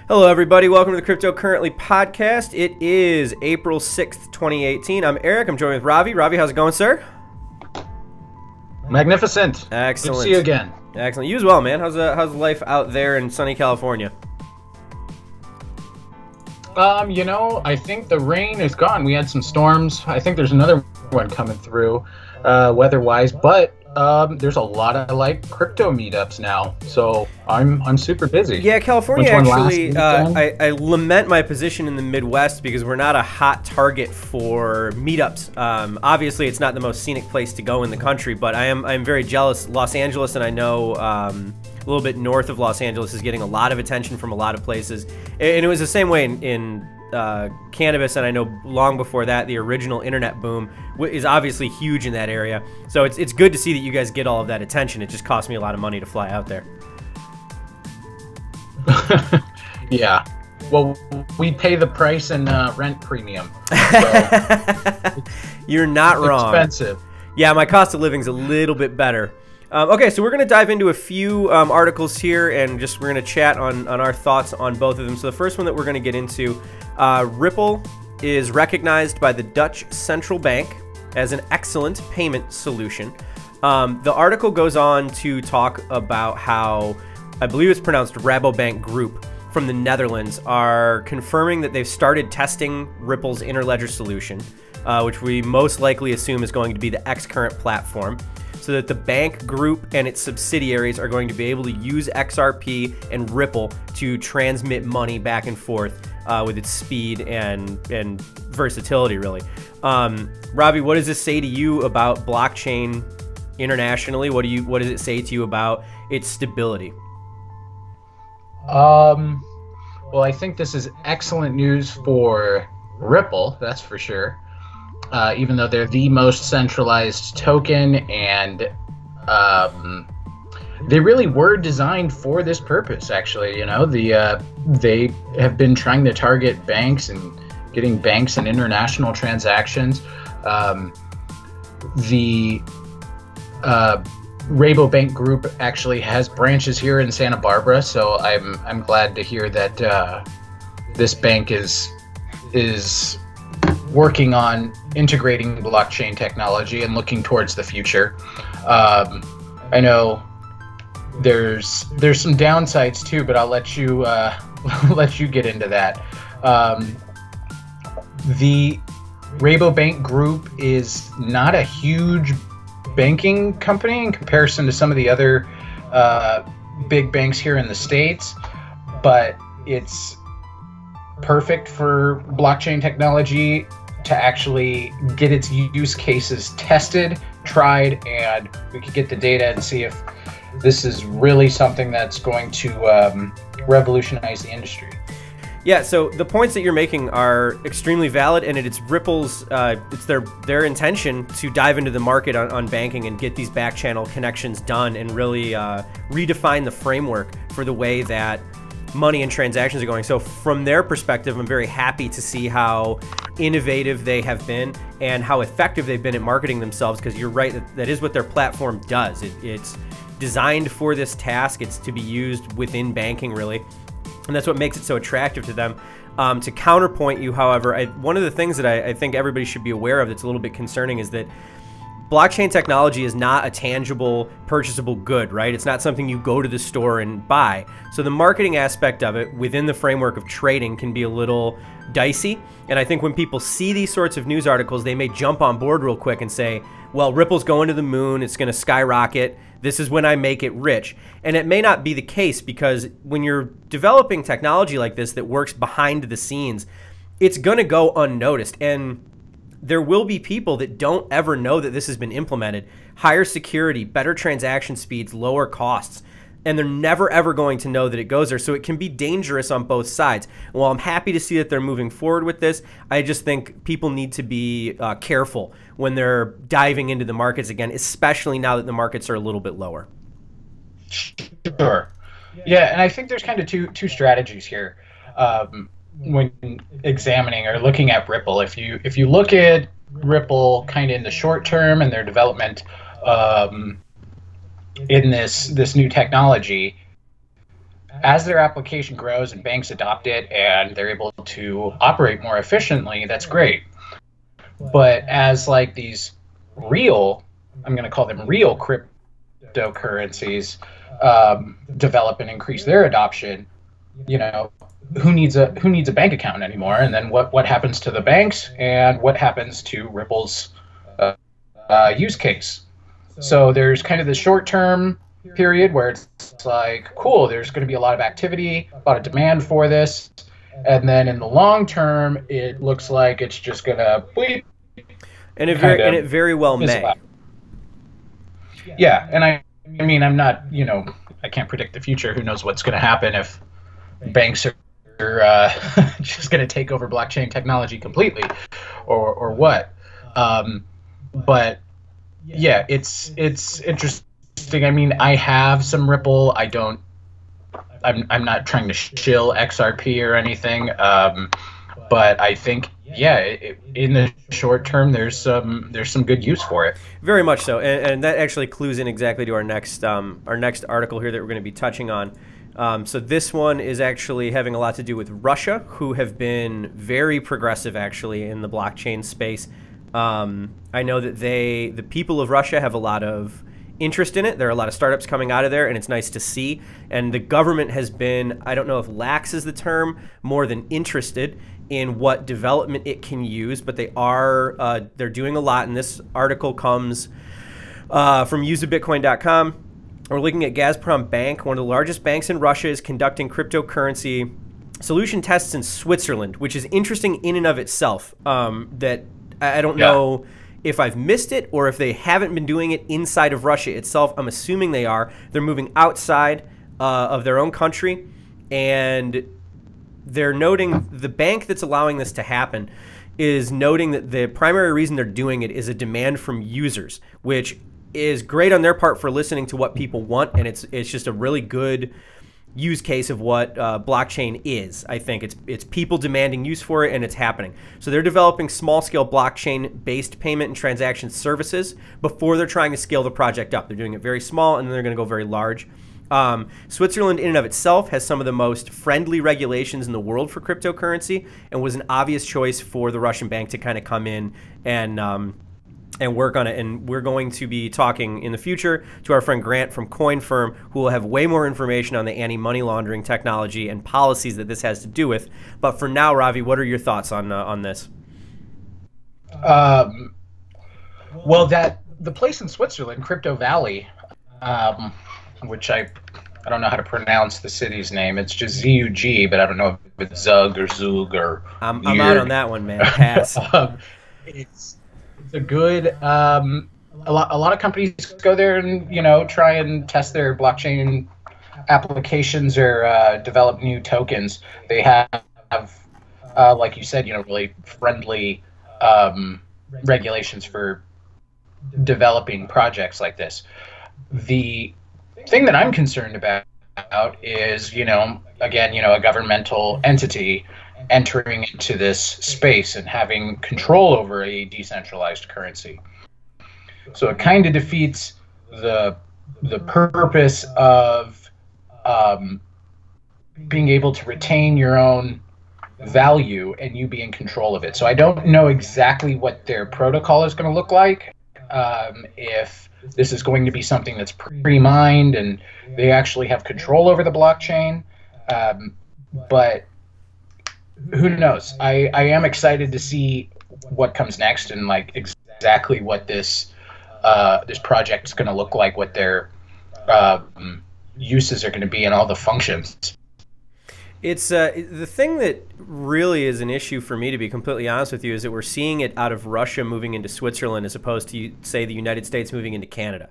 Hello, everybody. Welcome to the Cryptocurrently Podcast. It is April 6th, 2018. I'm Eric. I'm joined with Ravi. Ravi, how's it going, sir? Magnificent. Excellent. Good to see you again. Excellent. You as well, man. How's life out there in sunny California? I think the rain is gone. We had some storms. I think there's another one coming through, weather-wise, but there's a lot of crypto meetups now, so I'm super busy. Yeah, California actually. I lament my position in the Midwest because we're not a hot target for meetups. Obviously, it's not the most scenic place to go in the country, but I'm very jealous. Los Angeles, and I know a little bit north of Los Angeles, is getting a lot of attention from a lot of places, and it was the same way in cannabis, and I know long before that, the original internet boom is obviously huge in that area. So it's good to see that you guys get all of that attention. It just cost me a lot of money to fly out there. Yeah. Well, we pay the price and rent premium. So You're not wrong. Expensive. Yeah, my cost of living's a little bit better. Okay, so we're going to dive into a few articles here, and we're going to chat on our thoughts on both of them. So the first one that we're going to get into, Ripple is recognized by the Dutch Central Bank as an excellent payment solution. The article goes on to talk about how, I believe it's pronounced Rabobank Group from the Netherlands, are confirming that they've started testing Ripple's interledger solution, which we most likely assume is going to be the Xcurrent platform, so that the bank group and its subsidiaries are going to be able to use XRP and Ripple to transmit money back and forth with its speed and versatility, really. Ravi, what does this say to you about blockchain internationally? What does it say to you about its stability? Well, I think this is excellent news for Ripple, that's for sure. Even though they're the most centralized token, and they really were designed for this purpose, actually. They have been trying to target banks and getting banks and international transactions. The Rabobank Group actually has branches here in Santa Barbara, so I'm glad to hear that this bank is working on integrating blockchain technology and looking towards the future. I know there's some downsides too, but I'll let you let you get into that. The Rabobank Group is not a huge banking company in comparison to some of the other big banks here in the States, but it's perfect for blockchain technology to actually get its use cases tested, tried, and we could get the data and see if this is really something that's going to revolutionize the industry. Yeah, so the points that you're making are extremely valid, and it's Ripple's, it's their intention to dive into the market on banking and get these back channel connections done and really redefine the framework for the way that money and transactions are going. So from their perspective, I'm very happy to see how innovative they have been and how effective they've been at marketing themselves, because you're right, that is what their platform does. It's designed for this task. It's to be used within banking, really. And that's what makes it so attractive to them. To counterpoint you, however, one of the things that I think everybody should be aware of that's a little bit concerning is that blockchain technology is not a tangible, purchasable good, right? It's not something you go to the store and buy. So the marketing aspect of it within the framework of trading can be a little dicey. And I think when people see these sorts of news articles, they may jump on board real quick and say, well, Ripple's going to the moon, it's going to skyrocket, this is when I make it rich. And it may not be the case, because when you're developing technology like this that works behind the scenes, it's going to go unnoticed. And there will be people that don't ever know that this has been implemented. Higher security, better transaction speeds, lower costs. And they're never, ever going to know that it goes there. So it can be dangerous on both sides. While I'm happy to see that they're moving forward with this, I just think people need to be careful when they're diving into the markets again, especially now that the markets are a little bit lower. Sure. Yeah, and I think there's kind of two strategies here. When examining or looking at Ripple, if you look at Ripple kind of in the short term and their development, in this new technology, as their application grows and banks adopt it and they're able to operate more efficiently, that's great. But as like these real, I'm going to call them real cryptocurrencies, develop and increase their adoption, you know, who needs a bank account anymore? And then what happens to the banks, and what happens to Ripple's use case? So there's kind of the short-term period where it's like, cool, there's going to be a lot of activity, a lot of demand for this, and then in the long term, it looks like it's just going to bleep. And it very well may. Yeah, and I mean, I'm not, I can't predict the future. Who knows what's going to happen if banks are just going to take over blockchain technology completely, or what? But yeah, it's interesting. I mean, I have some Ripple. I'm not trying to shill XRP or anything. But I think, yeah, in the short term, there's some good use for it. Very much so, and that actually clues in exactly to our next article here that we're going to be touching on. So this one is actually having a lot to do with Russia, who have been very progressive actually in the blockchain space. I know that the people of Russia have a lot of interest in it. There are a lot of startups coming out of there, and it's nice to see. And the government has been, I don't know if lax is the term, more than interested in what development it can use, but they're doing a lot. And this article comes from useabitcoin.com. We're looking at Gazprombank, one of the largest banks in Russia, is conducting cryptocurrency solution tests in Switzerland, which is interesting in and of itself. That I don't know if I've missed it or if they haven't been doing it inside of Russia itself. I'm assuming they are. They're moving outside of their own country, and they're noting the bank that's allowing this to happen is noting that the primary reason they're doing it is a demand from users, which is great on their part for listening to what people want, and it's just a really good use case of what blockchain is. I think it's people demanding use for it, and it's happening. So they're developing small-scale blockchain-based payment and transaction services before they're trying to scale the project up. They're doing it very small, and then they're going to go very large. Switzerland in and of itself has some of the most friendly regulations in the world for cryptocurrency, and was an obvious choice for the Russian bank to kind of come in and work on it. And we're going to be talking in the future to our friend Grant from CoinFirm, who will have way more information on the anti-money laundering technology and policies that this has to do with. But for now, Ravi, what are your thoughts on this? Well, the place in Switzerland, Crypto Valley, which I don't know how to pronounce the city's name. It's just Z-U-G, but I don't know if it's Zug or Zug or I'm out on that one, man. Pass. It's a good. A lot of companies go there and try and test their blockchain applications or develop new tokens. They have like you said, really friendly regulations for developing projects like this. The thing that I'm concerned about is, again, a governmental entity entering into this space and having control over a decentralized currency. So it kind of defeats the purpose of being able to retain your own value and you be in control of it. So I don't know exactly what their protocol is going to look like. If this is going to be something that's pre-mined and they actually have control over the blockchain, but who knows? I am excited to see what comes next and like exactly what this project is going to look like, what their uses are going to be, and all the functions. It's the thing that really is an issue for me, to be completely honest with you, is that we're seeing it out of Russia moving into Switzerland as opposed to, say, the United States moving into Canada.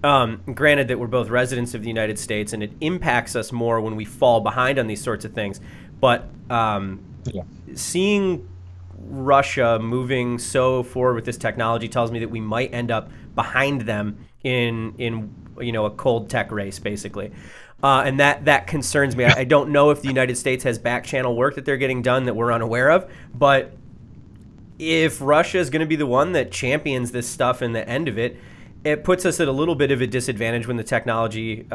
Granted that we're both residents of the United States, and it impacts us more when we fall behind on these sorts of things. But seeing Russia moving so forward with this technology tells me that we might end up behind them in a cold tech race, basically. And that concerns me. I don't know if the United States has back channel work that they're getting done that we're unaware of, but if Russia is going to be the one that champions this stuff in the end of it, it puts us at a little bit of a disadvantage when the technology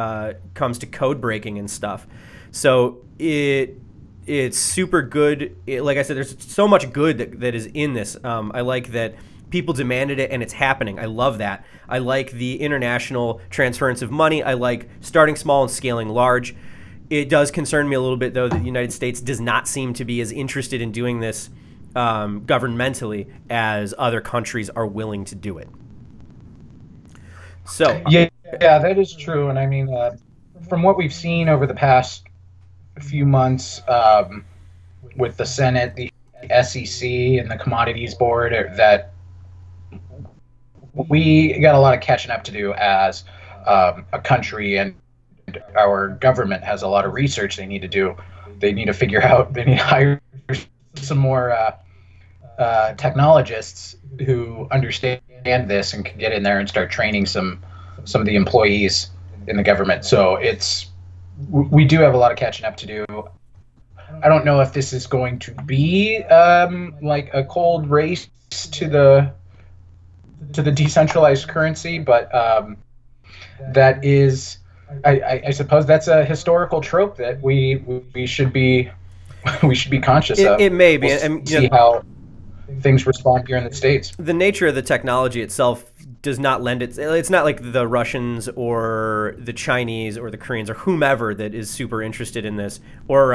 comes to code breaking and stuff. So it's super good. Like I said, there's so much good that is in this. I like that people demanded it and it's happening. I love that. I like the international transference of money. I like starting small and scaling large. It does concern me a little bit, though, that the United States does not seem to be as interested in doing this governmentally as other countries are willing to do it. So yeah, that is true. And I mean, from what we've seen over the past few months with the Senate, the SEC, and the Commodities Board, that we got a lot of catching up to do as a country, and our government has a lot of research they need to do. They need to figure out, they need to hire some more technologists who understand this and can get in there and start training some of the employees in the government. So we do have a lot of catching up to do. I don't know if this is going to be like a cold race to the decentralized currency, but that is, I suppose that's a historical trope that we should be conscious of. It may be, we'll and see how things respond here in the States. The nature of the technology itself does not lend it. It's not like the Russians or the Chinese or the Koreans or whomever that is super interested in this, or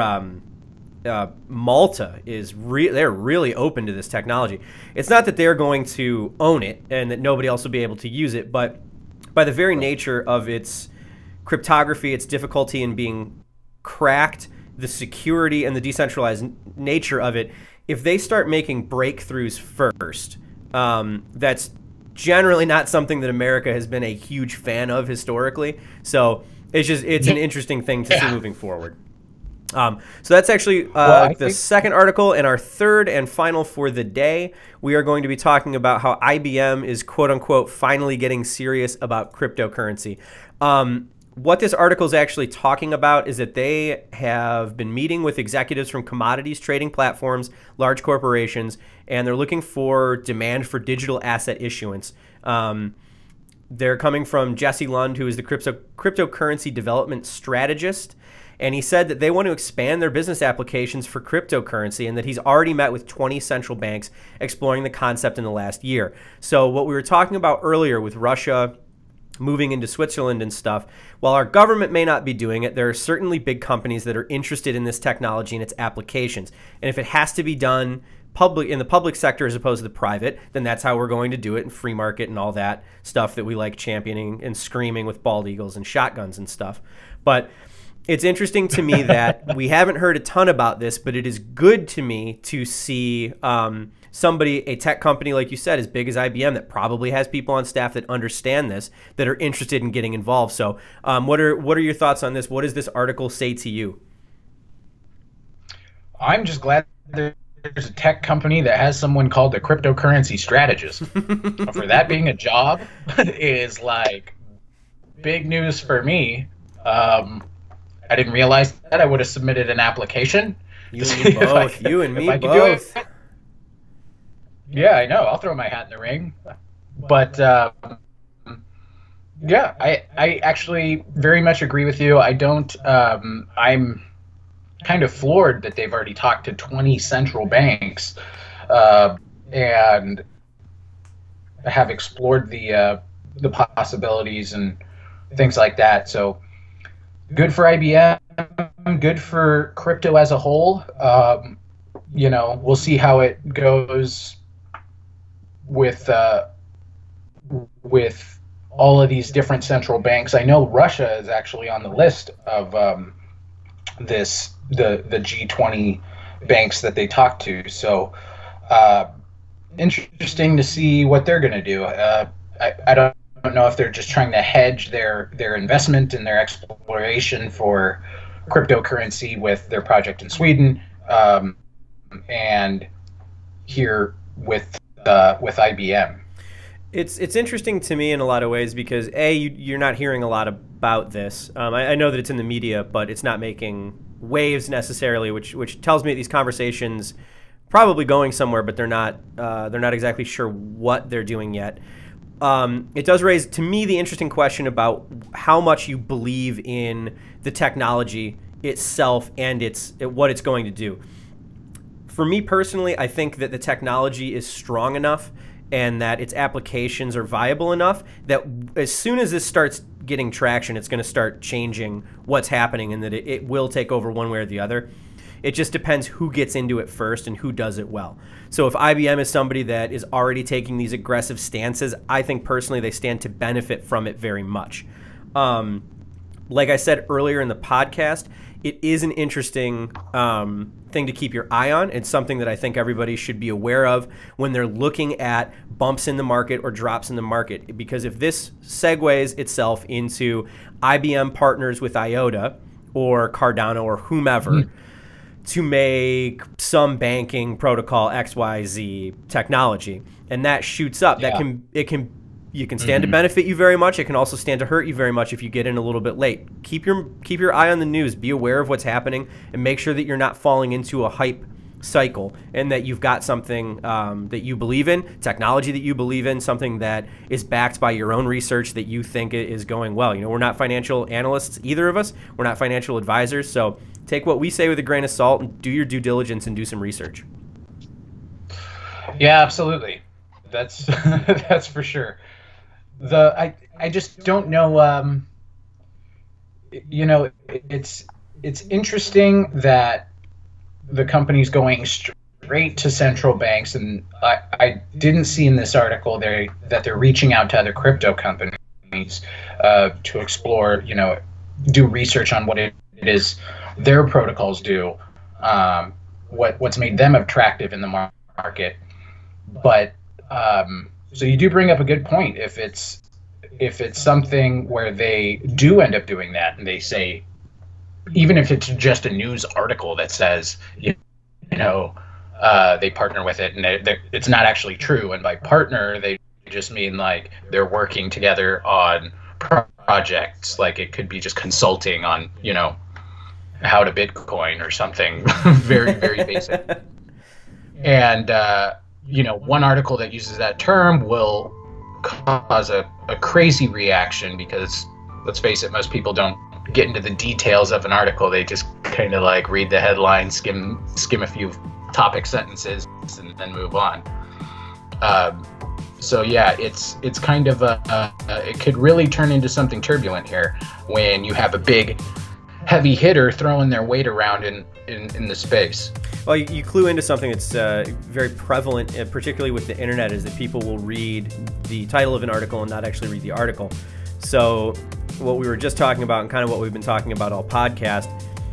Malta is they're really open to this technology. It's not that they're going to own it and that nobody else will be able to use it, but by the very nature of its cryptography, its difficulty in being cracked, the security and the decentralized nature of it, if they start making breakthroughs first, that's generally not something that America has been a huge fan of historically. So it's an interesting thing to see moving forward. So that's actually the second article, and our third and final for the day. We are going to be talking about how IBM is quote unquote finally getting serious about cryptocurrency. What this article is actually talking about is that they have been meeting with executives from commodities trading platforms, large corporations, and they're looking for demand for digital asset issuance. They're coming from Jesse Lund, who is the cryptocurrency development strategist. And he said that they want to expand their business applications for cryptocurrency and that he's already met with 20 central banks exploring the concept in the last year. So what we were talking about earlier with Russia moving into Switzerland and stuff, while our government may not be doing it, there are certainly big companies that are interested in this technology and its applications. And if it has to be done in the public sector as opposed to the private, then that's how we're going to do it in free market and all that stuff that we like championing and screaming with bald eagles and shotguns and stuff. But it's interesting to me that we haven't heard a ton about this, but it is good to me to see a tech company, like you said, as big as IBM, that probably has people on staff that understand this, that are interested in getting involved. So what are your thoughts on this? What does this article say to you? I'm just glad there's a tech company that has someone called the cryptocurrency strategist. For that being a job is like big news for me. I didn't realize that. I would have submitted an application. You and me both. You and me both. Yeah, I know. I'll throw my hat in the ring. But yeah, I actually very much agree with you. I don't. I'm kind of floored that they've already talked to 20 central banks and have explored the possibilities and things like that. So good for IBM, good for crypto as a whole. You know, we'll see how it goes with all of these different central banks. I know Russia is actually on the list of the G20 banks that they talk to. So interesting to see what they're going to do. I don't know if they're just trying to hedge their investment and their exploration for cryptocurrency with their project in Sweden, and here with IBM. It's interesting to me in a lot of ways because you're not hearing a lot about this. I know that it's in the media, but it's not making waves necessarily, which tells me that these conversations probably going somewhere, but they're not exactly sure what they're doing yet. it does raise, to me, the interesting question about how much you believe in the technology itself and what it's going to do. For me personally, I think that the technology is strong enough and that its applications are viable enough that as soon as this starts getting traction, it's going to start changing what's happening, and that it will take over one way or the other. It just depends who gets into it first and who does it well. So if IBM is somebody that is already taking these aggressive stances, I think personally they stand to benefit from it very much. Like I said earlier in the podcast, it is an interesting thing to keep your eye on. It's something that I think everybody should be aware of when they're looking at bumps in the market or drops in the market. Because if this segues itself into IBM partners with IOTA or Cardano or whomever to make some banking protocol XYZ technology, and that shoots up, you can stand to benefit you very much. It can also stand to hurt you very much if you get in a little bit late. Keep your eye on the news. Be aware of what's happening, and make sure that you're not falling into a hype cycle, and that you've got something that you believe in, technology that you believe in, something that is backed by your own research that you think is going well. You know, we're not financial analysts, either of us. We're not financial advisors, so take what we say with a grain of salt and do your due diligence and do some research. Yeah, absolutely. That's that's for sure. I just don't know. You know, it's interesting that the company's going straight to central banks, and I didn't see in this article that they're reaching out to other crypto companies to explore, you know, do research on what it is their protocols do, what's made them attractive in the market. But so you do bring up a good point. If it's something where they do end up doing that, and they say, even if it's just a news article that says, you know, they partner with it, and it's not actually true. And by partner, they just mean like they're working together on projects. Like it could be just consulting on, you know, how to Bitcoin or something very, very basic. And, you know, one article that uses that term will cause a crazy reaction because, let's face it, most people don't get into the details of an article. They just kind of like read the headline, skim a few topic sentences, and then move on. So yeah, it's kind of it could really turn into something turbulent here when you have a big heavy hitter throwing their weight around in the space. Well, you clue into something that's very prevalent, particularly with the internet, is that people will read the title of an article and not actually read the article. So what we were just talking about, and kind of what we've been talking about all podcast,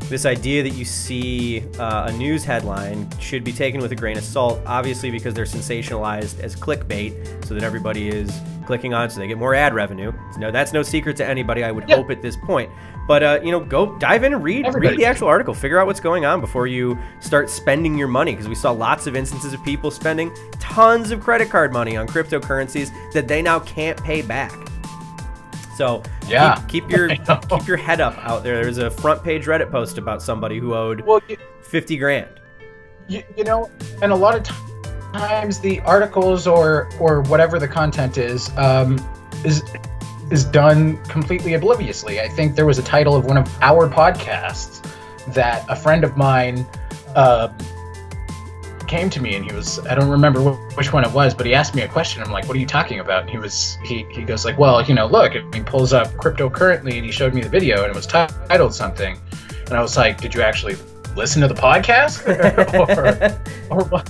this idea that you see a news headline should be taken with a grain of salt, obviously because they're sensationalized as clickbait so that everybody is clicking on it so they get more ad revenue. So that's no secret to anybody, I would hope at this point. But, you know, go dive in and read the actual article. Figure out what's going on before you start spending your money, because we saw lots of instances of people spending tons of credit card money on cryptocurrencies that they now can't pay back. So yeah, keep your head up out there. There's a front page Reddit post about somebody who owed 50 grand. You know, and a lot of times the articles or whatever the content is done completely obliviously. I think there was a title of one of our podcasts that a friend of mine came to me, and he was, I don't remember which one it was, but he asked me a question. I'm like, what are you talking about? And he goes like, well, you know, look, and he pulls up Cryptocurrently, and he showed me the video, and it was titled something. And I was like, did you actually listen to the podcast? or what?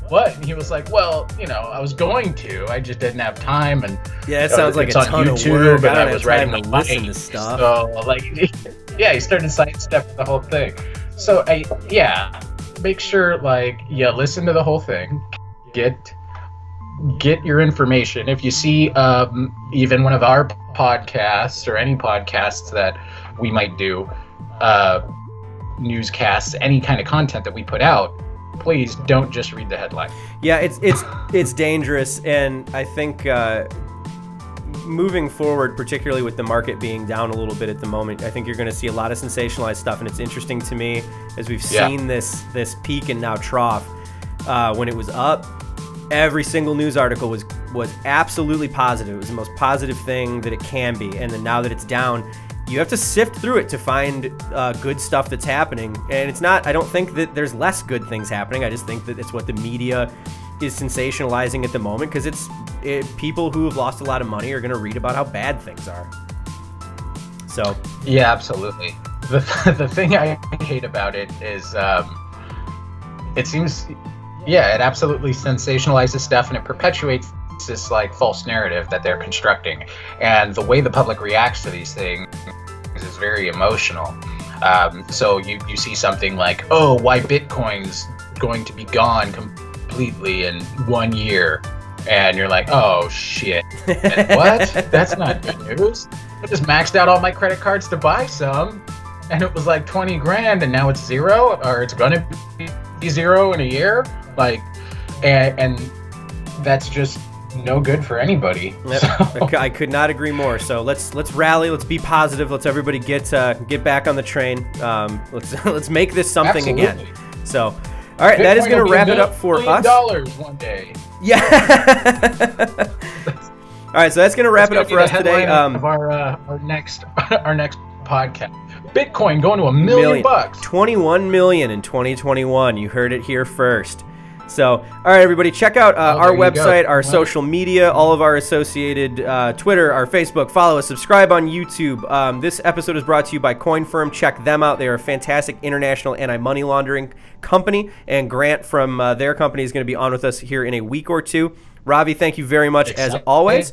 What? And he was like, well, you know, I was going to, I just didn't have time. And yeah, it sounds like a ton of work. But I was writing to listen to stuff. So like, yeah, he started sidestepping the whole thing. So make sure like listen to the whole thing. Get your information. If you see even one of our podcasts or any podcasts that we might do, newscasts, any kind of content that we put out, please don't just read the headline. Yeah, it's dangerous, and I think moving forward, particularly with the market being down a little bit at the moment, I think you're going to see a lot of sensationalized stuff, and it's interesting to me as we've seen this peak and now trough. When it was up, every single news article was absolutely positive. It was the most positive thing that it can be. And then now that it's down, you have to sift through it to find good stuff that's happening. And it's not, I don't think that there's less good things happening. I just think that it's what the media is sensationalizing at the moment, because people who have lost a lot of money are going to read about how bad things are. So yeah, absolutely. The thing I hate about it is it seems, yeah, it absolutely sensationalizes stuff, and it perpetuates this like false narrative that they're constructing. And the way the public reacts to these things is very emotional. So you see something like, oh, why Bitcoin's going to be gone completely in 1 year. And you're like, oh, shit. What? That's not good news. I just maxed out all my credit cards to buy some, and it was like 20 grand, and now it's zero, or it's going to be zero in a year. Like, and that's just no good for anybody. Yep. So. I could not agree more. So let's rally. Let's be positive. Let's everybody get back on the train. Let's make this something Absolutely. again. So, all right, that is going to wrap it up for us. $1 one day. Yeah. All right, so that's going to wrap it up for us today. Of our next podcast. Bitcoin going to $1 million bucks. 21 million in 2021. You heard it here first. So, all right, everybody, check out our website, our social media, all of our associated Twitter, our Facebook. Follow us, subscribe on YouTube. This episode is brought to you by CoinFirm. Check them out. They are a fantastic international anti-money laundering company, and Grant from their company is going to be on with us here in a week or two. Ravi, thank you very much as always.